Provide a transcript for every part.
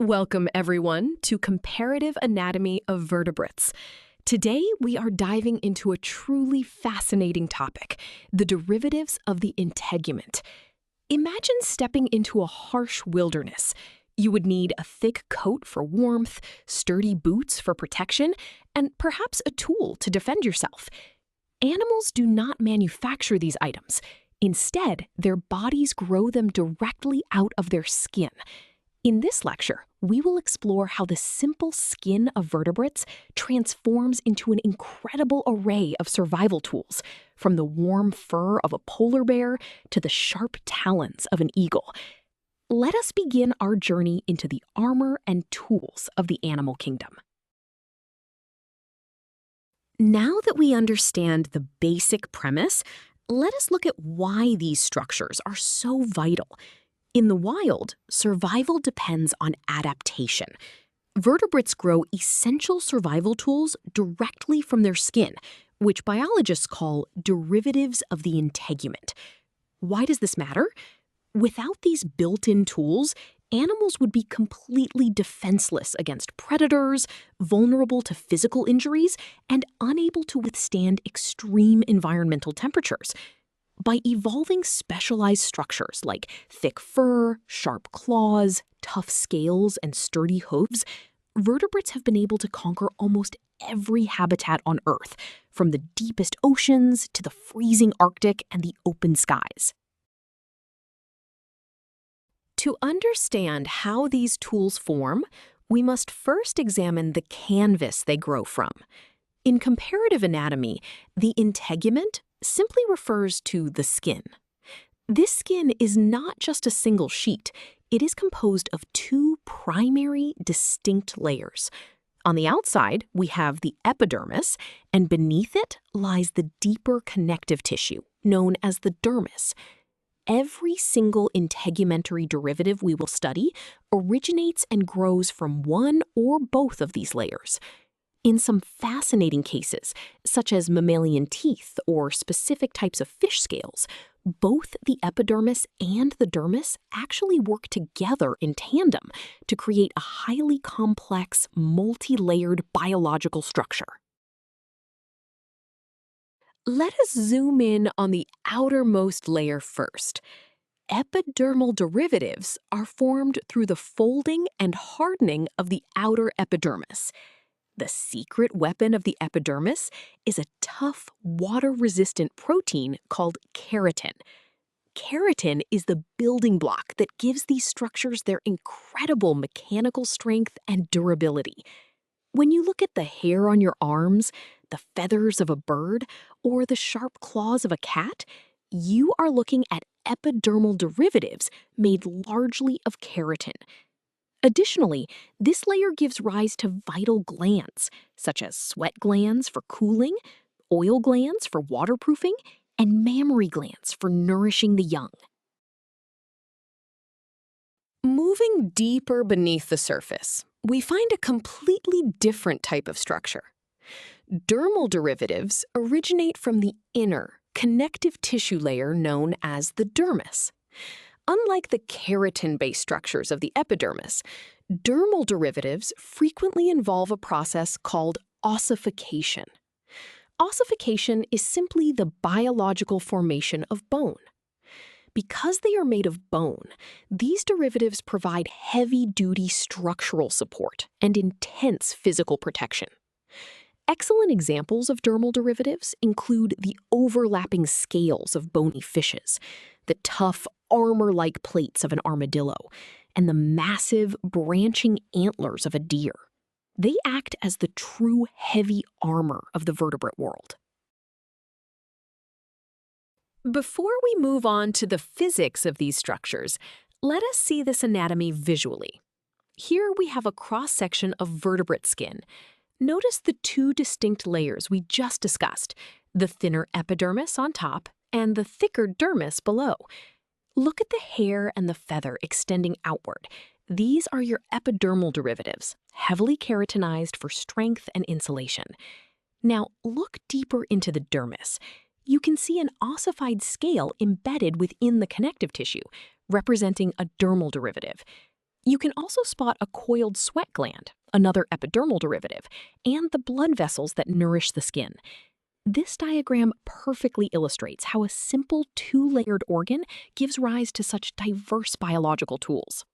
Welcome, everyone, to Comparative Anatomy of Vertebrates. Today, we are diving into a truly fascinating topic, the derivatives of the integument. Imagine stepping into a harsh wilderness. You would need a thick coat for warmth, sturdy boots for protection, and perhaps a tool to defend yourself. Animals do not manufacture these items. Instead, their bodies grow them directly out of their skin. In this lecture, we will explore how the simple skin of vertebrates transforms into an incredible array of survival tools, from the warm fur of a polar bear to the sharp talons of an eagle. Let us begin our journey into the armor and tools of the animal kingdom. Now that we understand the basic premise, let us look at why these structures are so vital. In the wild, survival depends on adaptation. Vertebrates grow essential survival tools directly from their skin, which biologists call derivatives of the integument. Why does this matter? Without these built-in tools, animals would be completely defenseless against predators, vulnerable to physical injuries, and unable to withstand extreme environmental temperatures. By evolving specialized structures like thick fur, sharp claws, tough scales, and sturdy hooves, vertebrates have been able to conquer almost every habitat on Earth, from the deepest oceans to the freezing Arctic and the open skies. To understand how these tools form, we must first examine the canvas they grow from. In comparative anatomy, the integument simply refers to the skin. This skin is not just a single sheet. It is composed of two primary, distinct layers. On the outside, we have the epidermis, and beneath it lies the deeper connective tissue, known as the dermis. Every single integumentary derivative we will study originates and grows from one or both of these layers. In some fascinating cases, such as mammalian teeth or specific types of fish scales, both the epidermis and the dermis actually work together in tandem to create a highly complex, multi-layered biological structure. Let us zoom in on the outermost layer first. Epidermal derivatives are formed through the folding and hardening of the outer epidermis. The secret weapon of the epidermis is a tough, water-resistant protein called keratin. Keratin is the building block that gives these structures their incredible mechanical strength and durability. When you look at the hair on your arms, the feathers of a bird, or the sharp claws of a cat, you are looking at epidermal derivatives made largely of keratin. Additionally, this layer gives rise to vital glands, such as sweat glands for cooling, oil glands for waterproofing, and mammary glands for nourishing the young. Moving deeper beneath the surface, we find a completely different type of structure. Dermal derivatives originate from the inner, connective tissue layer known as the dermis. Unlike the keratin-based structures of the epidermis, dermal derivatives frequently involve a process called ossification. Ossification is simply the biological formation of bone. Because they are made of bone, these derivatives provide heavy-duty structural support and intense physical protection. Excellent examples of dermal derivatives include the overlapping scales of bony fishes, the tough, armor-like plates of an armadillo, and the massive, branching antlers of a deer. They act as the true heavy armor of the vertebrate world. Before we move on to the physics of these structures, let us see this anatomy visually. Here we have a cross-section of vertebrate skin. Notice the two distinct layers we just discussed, the thinner epidermis on top and the thicker dermis below. Look at the hair and the feather extending outward. These are your epidermal derivatives, heavily keratinized for strength and insulation. Now, look deeper into the dermis. You can see an ossified scale embedded within the connective tissue, representing a dermal derivative. You can also spot a coiled sweat gland, another epidermal derivative, and the blood vessels that nourish the skin. This diagram perfectly illustrates how a simple two-layered organ gives rise to such diverse biological tools.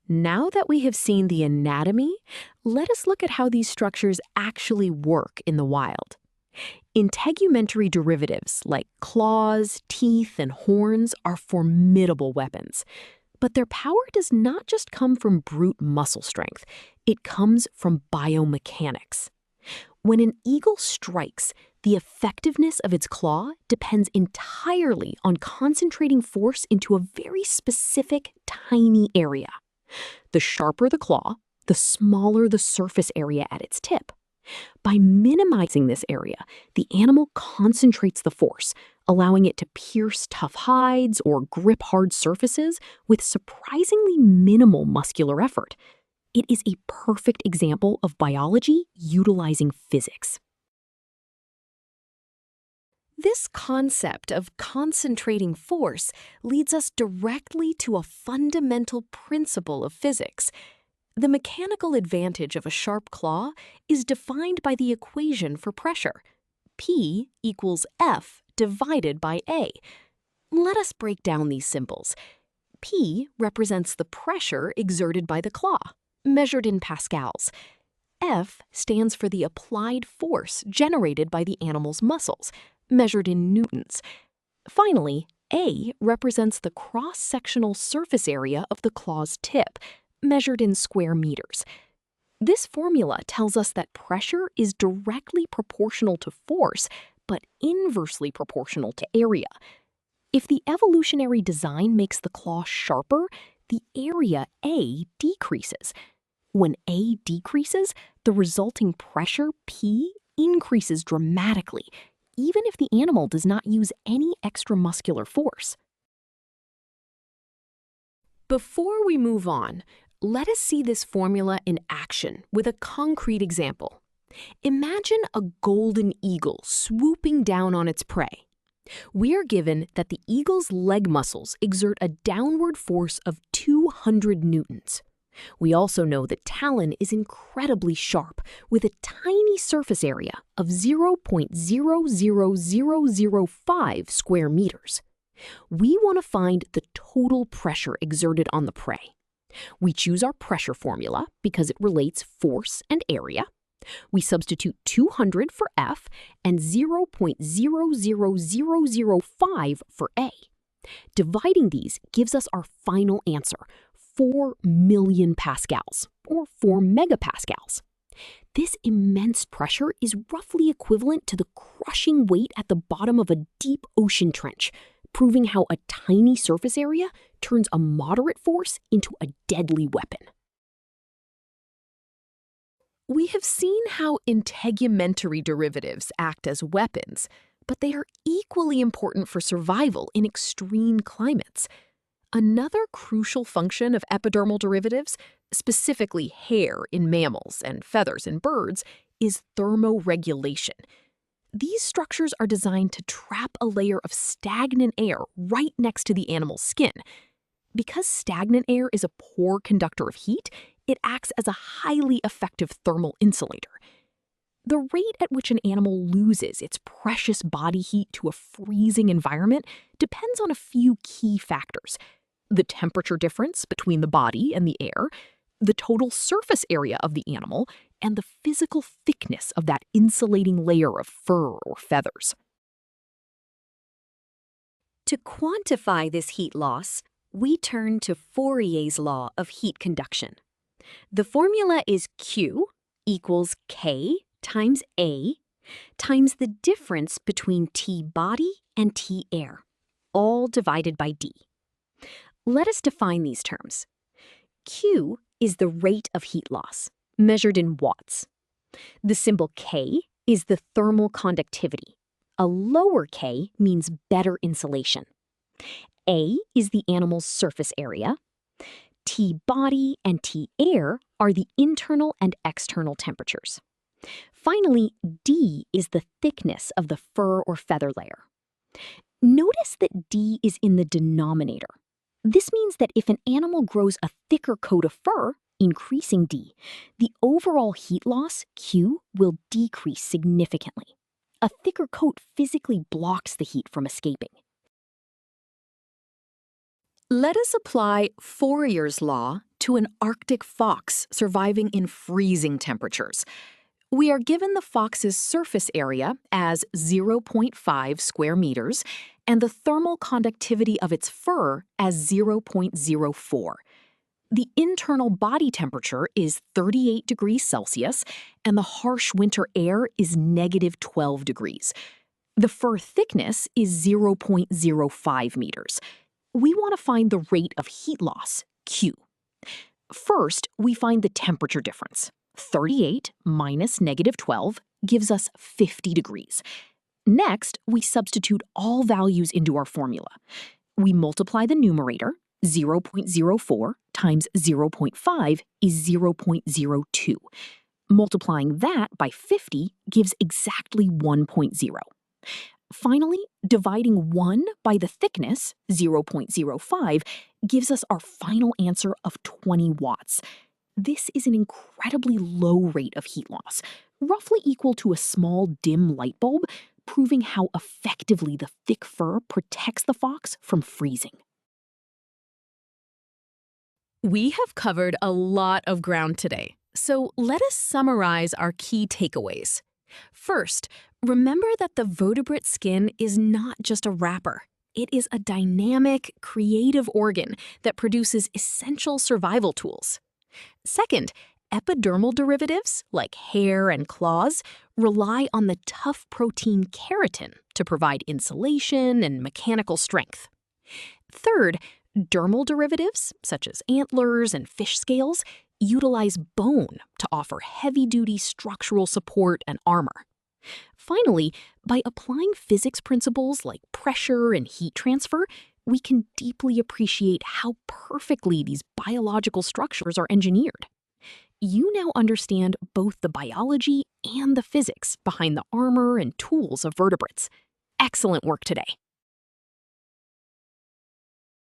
Now that we have seen the anatomy, let us look at how these structures actually work in the wild. Integumentary derivatives like claws, teeth, and horns are formidable weapons. But their power does not just come from brute muscle strength, it comes from biomechanics. When an eagle strikes, the effectiveness of its claw depends entirely on concentrating force into a very specific, tiny area. The sharper the claw, the smaller the surface area at its tip. By minimizing this area, the animal concentrates the force, allowing it to pierce tough hides or grip hard surfaces with surprisingly minimal muscular effort. It is a perfect example of biology utilizing physics. This concept of concentrating force leads us directly to a fundamental principle of physics. The mechanical advantage of a sharp claw is defined by the equation for pressure. P equals F divided by A. Let us break down these symbols. P represents the pressure exerted by the claw, measured in pascals. F stands for the applied force generated by the animal's muscles, measured in newtons. Finally, A represents the cross-sectional surface area of the claw's tip, measured in square meters. This formula tells us that pressure is directly proportional to force, but inversely proportional to area. If the evolutionary design makes the claw sharper, the area A decreases. When A decreases, the resulting pressure P increases dramatically, even if the animal does not use any extra muscular force. Before we move on, let us see this formula in action with a concrete example. Imagine a golden eagle swooping down on its prey. We are given that the eagle's leg muscles exert a downward force of 200 newtons. We also know that talon is incredibly sharp, with a tiny surface area of 0.00005 square meters. We want to find the total pressure exerted on the prey. We choose our pressure formula because it relates force and area. We substitute 200 for F and 0.00005 for A. Dividing these gives us our final answer, 4 million pascals, or 4 megapascals. This immense pressure is roughly equivalent to the crushing weight at the bottom of a deep ocean trench, proving how a tiny surface area turns a moderate force into a deadly weapon. We have seen how integumentary derivatives act as weapons, but they are equally important for survival in extreme climates. Another crucial function of epidermal derivatives, specifically hair in mammals and feathers in birds, is thermoregulation. These structures are designed to trap a layer of stagnant air right next to the animal's skin. Because stagnant air is a poor conductor of heat, it acts as a highly effective thermal insulator. The rate at which an animal loses its precious body heat to a freezing environment depends on a few key factors: the temperature difference between the body and the air, the total surface area of the animal, and the physical thickness of that insulating layer of fur or feathers. To quantify this heat loss, we turn to Fourier's law of heat conduction. The formula is Q equals K times A times the difference between T body and T air, all divided by D. Let us define these terms. Q is the rate of heat loss, measured in watts. The symbol K is the thermal conductivity. A lower K means better insulation. A is the animal's surface area. T body and T air are the internal and external temperatures. Finally, D is the thickness of the fur or feather layer. Notice that D is in the denominator. This means that if an animal grows a thicker coat of fur, increasing D, the overall heat loss, Q, will decrease significantly. A thicker coat physically blocks the heat from escaping. Let us apply Fourier's law to an Arctic fox surviving in freezing temperatures. We are given the fox's surface area as 0.5 square meters and the thermal conductivity of its fur as 0.04. The internal body temperature is 38 degrees Celsius and the harsh winter air is -12 degrees. The fur thickness is 0.05 meters. We want to find the rate of heat loss, Q. First, we find the temperature difference. 38 minus -12 gives us 50 degrees. Next, we substitute all values into our formula. We multiply the numerator, 0.04 times 0.5 is 0.02. Multiplying that by 50 gives exactly 1.0. Finally, dividing 1 by the thickness, 0.05, gives us our final answer of 20 watts. This is an incredibly low rate of heat loss, roughly equal to a small dim light bulb, proving how effectively the thick fur protects the fox from freezing. We have covered a lot of ground today, so let us summarize our key takeaways. First, remember that the vertebrate skin is not just a wrapper. It is a dynamic, creative organ that produces essential survival tools. Second, epidermal derivatives, like hair and claws, rely on the tough protein keratin to provide insulation and mechanical strength. Third, dermal derivatives, such as antlers and fish scales, utilize bone to offer heavy-duty structural support and armor. Finally, by applying physics principles like pressure and heat transfer, we can deeply appreciate how perfectly these biological structures are engineered. You now understand both the biology and the physics behind the armor and tools of vertebrates. Excellent work today.